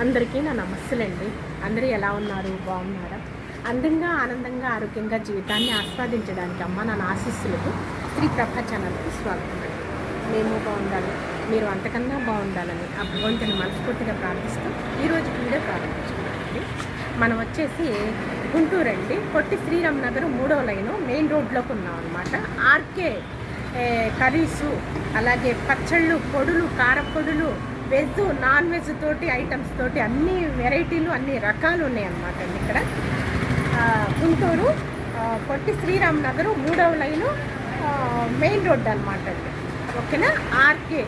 అందరికీ నా నమస్సులండి. అందరూ ఎలా ఉన్నారు? బాగున్నారా? అందంగా, ఆనందంగా, ఆరోగ్యంగా జీవితాన్ని ఆస్వాదించడానికి అమ్మ నా ఆశీస్సులకు శ్రీ ప్రభ ఛానల్కి స్వాగతం అండి. మేము బాగుండాలి, మీరు అంతకన్నా బాగుండాలని ఆ భగవంతుని మనస్ఫూర్తిగా ప్రార్థిస్తూ ఈరోజు వీడియో ప్రారంభించుకున్నామండి. మనం వచ్చేసి గుంటూరు అండి, పొట్టి శ్రీరామ్ నగర్ 3వ లైను మెయిన్ రోడ్లోకి ఉన్నాం అనమాట. ఆర్కే కర్రీసు, అలాగే పచ్చళ్ళు, పొడులు, కారపొడులు, వెజ్ నాన్ వెజ్ తోటి ఐటమ్స్ తోటి అన్ని వెరైటీలు, అన్ని రకాలు ఉన్నాయన్నమాట అండి ఇక్కడ. గుంటూరు పొట్టి శ్రీరామ్ నగర్ 3వ లైను మెయిన్ రోడ్ అనమాట అండి. ఓకేనా? ఆర్కే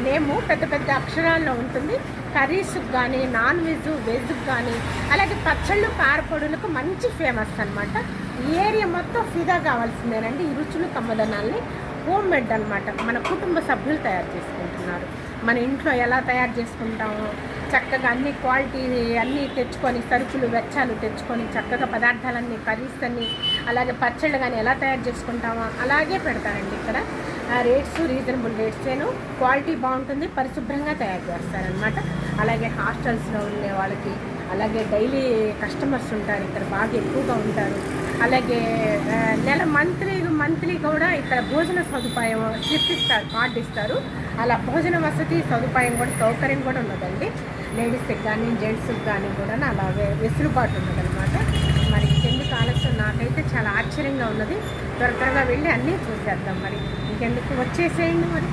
నేము పెద్ద పెద్ద అక్షరాల్లో ఉంటుంది. కర్రీస్కి కానీ, నాన్ వెజ్కి కానీ, అలాగే పచ్చళ్ళు, కారపొడులకు మంచి ఫేమస్ అనమాట. ఈ ఏరియా మొత్తం ఫిదా కావాల్సిందేనండి. ఈ రుచులు కమ్మదనాల్ని హోమ్ మేడ్ అనమాట, మన కుటుంబ సభ్యులు తయారు చేసుకుంటున్నారు. మన ఇంట్లో ఎలా తయారు చేసుకుంటామో చక్కగా అన్ని క్వాలిటీ అన్నీ తెచ్చుకొని, సరుకులు వెచ్చాలు తెచ్చుకొని చక్కగా పదార్థాలన్నీ, కర్రీస్ అన్నీ, అలాగే పచ్చళ్ళు కానీ ఎలా తయారు చేసుకుంటామో అలాగే పెడతారండి ఇక్కడ. రేట్స్ రీజనబుల్ రేట్సేను, క్వాలిటీ బాగుంటుంది, పరిశుభ్రంగా తయారు చేస్తారనమాట. అలాగే హాస్టల్స్లో ఉండే వాళ్ళకి, అలాగే డైలీ కస్టమర్స్ ఉంటారు ఇక్కడ, బాగా ఎక్కువగా ఉంటారు. అలాగే నెల మంత్లీ కూడా ఇక్కడ భోజన సదుపాయం స్లిప్ ఇస్తారు, కార్డు ఇస్తారు. అలా భోజన వసతి సదుపాయం కూడా, సౌకర్యం కూడా ఉన్నదండి. లేడీస్కి కానీ జెంట్స్కి కానీ కూడా అలాగే వెసులుబాటు ఉన్నదనమాట. మరి ఇంకెందుకు ఆలస్యం, నాకైతే చాలా ఆశ్చర్యంగా ఉన్నది. త్వరగా వెళ్ళి అన్నీ చూసేద్దాం. మరి ఇంకెందుకు, వచ్చేసేయండి మరి.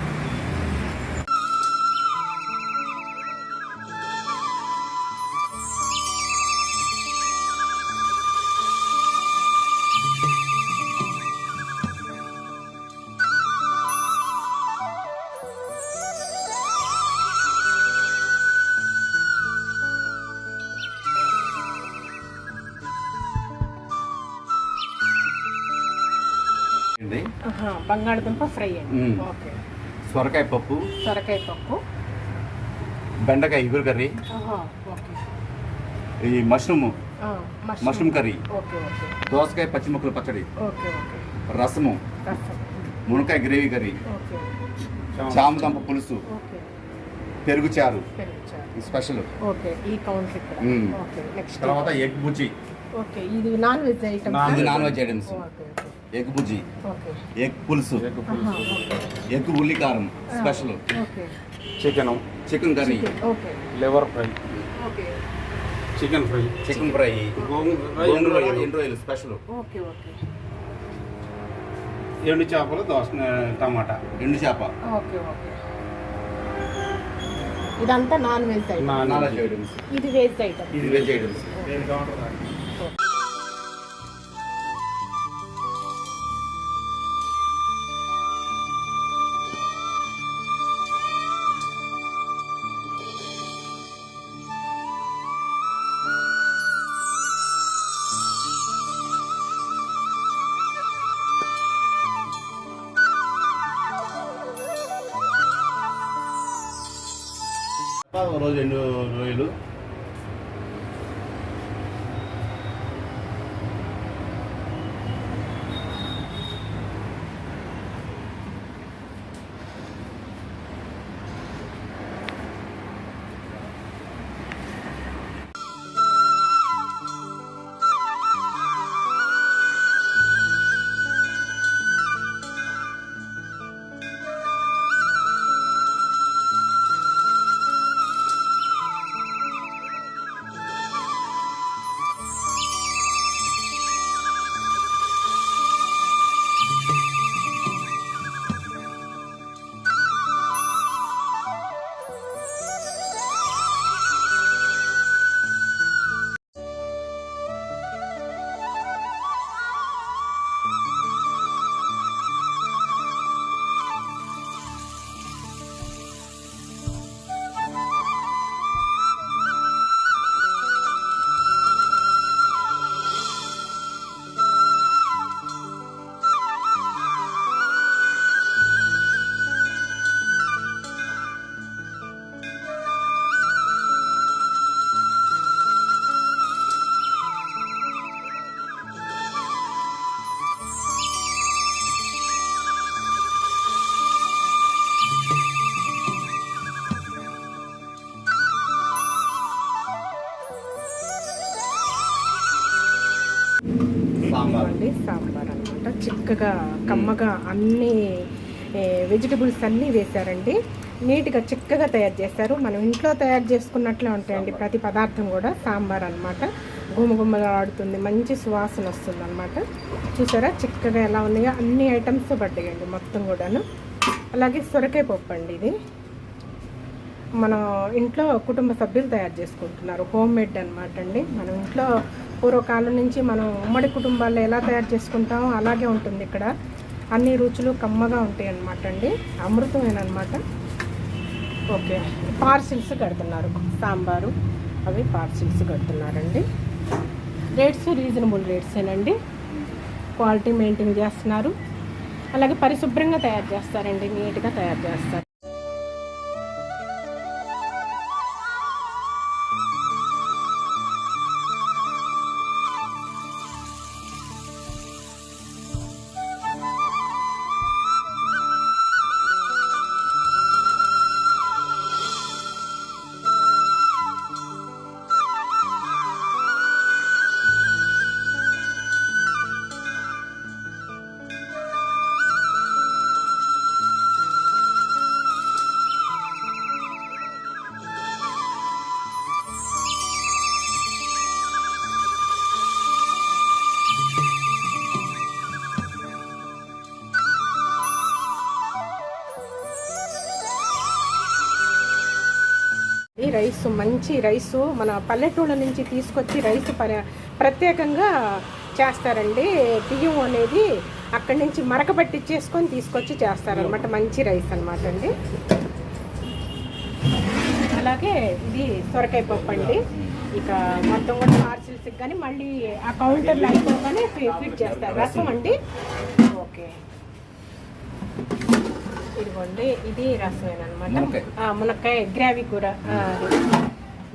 బంగాళదుంప ఫ్రై అండి. ఓకే. సొరకాయ పప్పు, బెండకాయ ఇగురు కర్రీ, ఈ మష్రూమ్ కర్రీ, దోసకాయ పచ్చిముక్కలు పచ్చడి, రసము, మునకాయ గ్రేవీ కర్రీ, చామదుంప పులుసు, పెరుగు చారు స్పెషల్. తర్వాత ఎగ్ బుజ్జి, ఇది నాన్ వెజ్ ఐటమ్స్. ఎగ్ బుజ్జి, ఎగ్ పులుసు, ఎగ్ ఉల్లి కారం special, chicken curry, liver fry, chicken fry, రొయ్యలు స్పెషల్, ఎండు చేపలు, టమాటా, ఎండు చేప. ఇదంతా నాన్ వెజ్ ఐటమ్స్. ఇది వెజ్ ఐటమ్స్. రోజు ఎండు రొయ్యలు, చక్కగా కమ్మగా అన్ని వెజిటబుల్స్ అన్నీ వేశారండి. నీట్గా చిక్కగా తయారు చేస్తారు. మనం ఇంట్లో తయారు చేసుకున్నట్లే ఉంటాయండి ప్రతి పదార్థం కూడా. సాంబార్ అనమాట, గుమ్మగుమ్మగా ఆడుతుంది, మంచి సువాసన వస్తుంది అనమాట. చూసారా చిక్కగా ఎలా ఉన్నాయో, అన్ని ఐటమ్స్ పడ్డాయండి మొత్తం కూడాను. అలాగే సొరకాయ పప్పు అండి, ఇది మన ఇంట్లో కుటుంబ సభ్యులు తయారు చేసుకుంటున్నారు, హోమ్ మేడ్ అనమాట అండి. మనం ఇంట్లో పూర్వకాలం నుంచి మనం ఉమ్మడి కుటుంబాల్లో ఎలా తయారు చేసుకుంటామో అలాగే ఉంటుంది ఇక్కడ. అన్ని రుచులు కమ్మగా ఉంటాయి అన్నమాట అండి, అమృతమేనమాట. ఓకే, పార్సిల్స్ కడుతున్నారు, సాంబారు అవి పార్సిల్స్ కడుతున్నారండి. రేట్స్ రీజనబుల్ రేట్సేనండి, క్వాలిటీ మెయింటైన్ చేస్తున్నారు. అలాగే పరిశుభ్రంగా తయారు చేస్తారండి, నీట్గా తయారు చేస్తారు. ఈ రైస్ మంచి రైసు మన పల్లెటూళ్ళ నుంచి తీసుకొచ్చి రైస్ ప్రత్యేకంగా చేస్తారండి. బియ్యం అనేది అక్కడి నుంచి మరక పట్టించేసుకొని తీసుకొచ్చి చేస్తారనమాట. మంచి రైస్ అనమాట అండి. అలాగే ఇది సొరకాయ పప్పు అండి. ఇక మొత్తం కూడా పార్సిల్స్కి కానీ మళ్ళీ ఆ కౌంటర్లో అయిపోగానే ఫిట్ చేస్తారు. రసం అండి. ఓకే, ఇదిగోండి ఇది రసమేనమాట. మునక్కాయ గ్రేవీ కూర,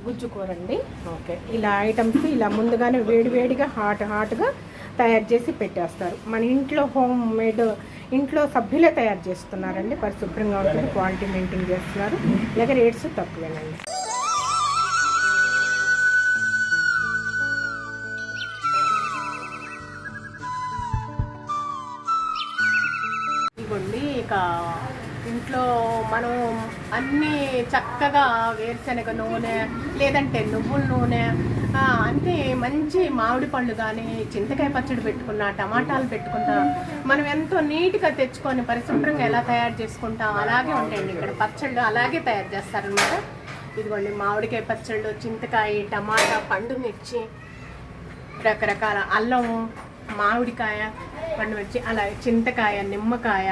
గుజ్జు కూర అండి. ఓకే, ఇలా ఐటమ్స్ ఇలా ముందుగానే వేడివేడిగా హాట్గా తయారు చేసి పెట్టేస్తారు. మన ఇంట్లో హోమ్ మేడ్ ఇంట్లో సభ్యులే తయారు చేస్తున్నారండి. పరిశుభ్రంగా ఉంటుంది, క్వాలిటీ మెయింటైన్ చేస్తున్నారు. అలాగే రేట్స్ తక్కువేనండి. ఇక ఇంట్లో మనం అన్నీ చక్కగా వేరుశనగ నూనె లేదంటే నువ్వుల నూనె అంటే మంచి మామిడి పళ్ళు కానీ చింతకాయ పచ్చడి పెట్టుకున్నా, టమాటాలు పెట్టుకుంటా మనం ఎంతో నీట్గా తెచ్చుకొని పరిశుభ్రంగా ఎలా తయారు చేసుకుంటాం అలాగే ఉంటాయండి ఇక్కడ. పచ్చళ్ళు అలాగే తయారు చేస్తారనమాట. ఇదిగోండి మామిడికాయ పచ్చళ్ళు, చింతకాయ, టమాటా, పండు మిర్చి, రకరకాల అల్లం, మామిడికాయ, పండు మిర్చి, అలాగే చింతకాయ, నిమ్మకాయ,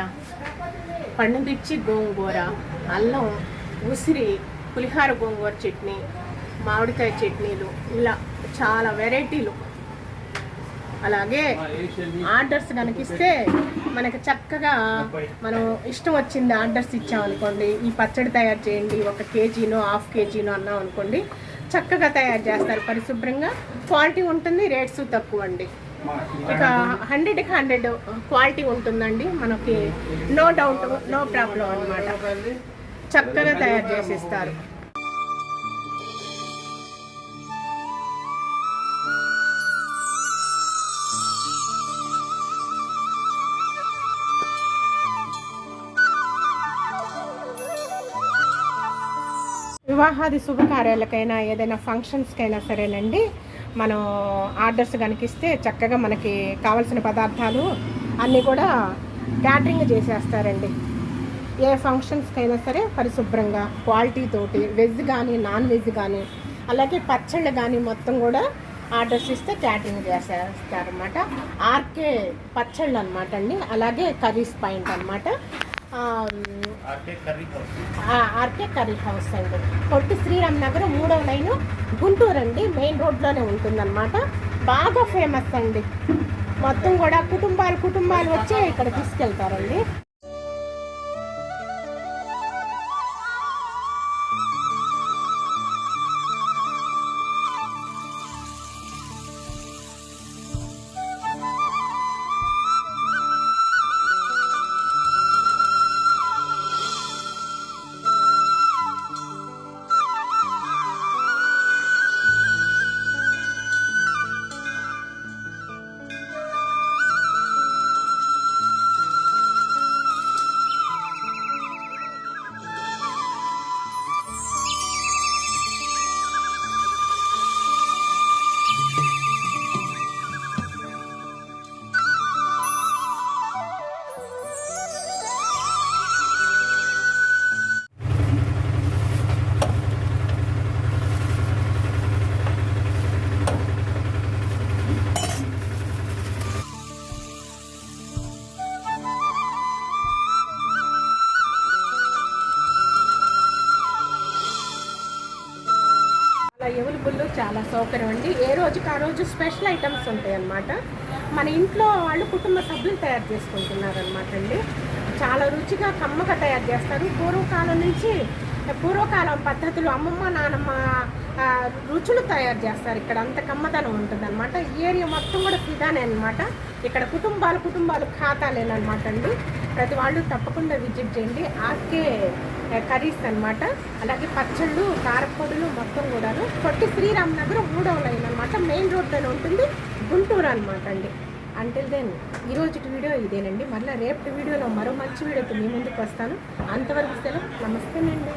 పండు మిర్చి, గోంగూర, అల్లం, ఉసిరి, పులిహార గోంగూర చట్నీ, మామిడికాయ చట్నీలు, ఇలా చాలా వెరైటీలు. అలాగే ఆర్డర్స్ కనుకిస్తే మనకి చక్కగా మనం ఇష్టం వచ్చింది ఆర్డర్స్ ఇచ్చామనుకోండి, ఈ పచ్చడి తయారు చేయండి 1 కేజీనో 1/2 కేజీనో అన్నాం అనుకోండి, చక్కగా తయారు చేస్తారు. పరిశుభ్రంగా క్వాలిటీ ఉంటుంది, రేట్స్ తక్కువ అండి. ఇక 100కి 100 క్వాలిటీ ఉంటుందండి మనకి, నో డౌట్, నో ప్రాబ్లం అనమాట. చక్కగా తయారు చేసిస్తారు. వివాహాది శుభకార్యాలకైనా ఏదైనా ఫంక్షన్స్కైనా సరేనండి, మనం ఆర్డర్స్ కనిపిస్తే చక్కగా మనకి కావాల్సిన పదార్థాలు అన్నీ కూడా క్యాటరింగ్ చేసేస్తారండి. ఏ ఫంక్షన్స్కైనా సరే పరిశుభ్రంగా క్వాలిటీ తోటి, వెజ్ కానీ నాన్ వెజ్ కానీ అలాగే పచ్చళ్ళు కానీ మొత్తం కూడా ఆర్డర్స్ ఇస్తే క్యాటరింగ్ చేసేస్తారనమాట. ఆర్కే పచ్చళ్ళు అనమాట అండి. అలాగే కర్రీస్ పాయింట్ అనమాట, ఆర్కే కర్రీ హౌస్ అండి. పొట్టి శ్రీరామ్ నగర్ 3వ లైను, గుంటూరు అండి. మెయిన్ రోడ్లోనే ఉంటుందన్నమాట. బాగా ఫేమస్ అండి. మొత్తం కూడా కుటుంబాలు వచ్చి ఇక్కడ తీసుకెళ్తారండి. అవైలబుల్, చాలా సౌకర్యం అండి. ఏ రోజుకి ఆ రోజు స్పెషల్ ఐటమ్స్ ఉంటాయి అన్నమాట. మన ఇంట్లో వాళ్ళు కుటుంబ సభ్యులు తయారు చేసుకుంటున్నారు అనమాట అండి. చాలా రుచిగా కమ్మగా తయారు చేస్తారు. పూర్వకాలం పద్ధతులు అమ్మమ్మ నానమ్మ రుచులు తయారు చేస్తారు. ఇక్కడ అంత కమ్మదనం ఉంటుంది అనమాట. ఈ ఏరియా మొత్తం కూడా ఫిదానే అనమాట. ఇక్కడ కుటుంబాలు ఖాతాలేనమాట అండి. ప్రతి వాళ్ళు తప్పకుండా విజిట్ చేయండి. ఆర్కే కర్రీస్ అనమాట. అలాగే పచ్చళ్ళు, కారపొడులు మొత్తం కూడాను. కొట్టి శ్రీరామ్ నగర్ 3వ లైన్ అనమాట. మెయిన్ రోడ్లోనే ఉంటుంది, గుంటూరు అనమాట అండి. అంటిల్ దెన్ ఈరోజు వీడియో ఇదేనండి. మళ్ళీ రేపటి వీడియోలో మరో మంచి వీడియోతో మీ ముందుకు వస్తాను. అంతవరకు సెలవు, నమస్తేనండి.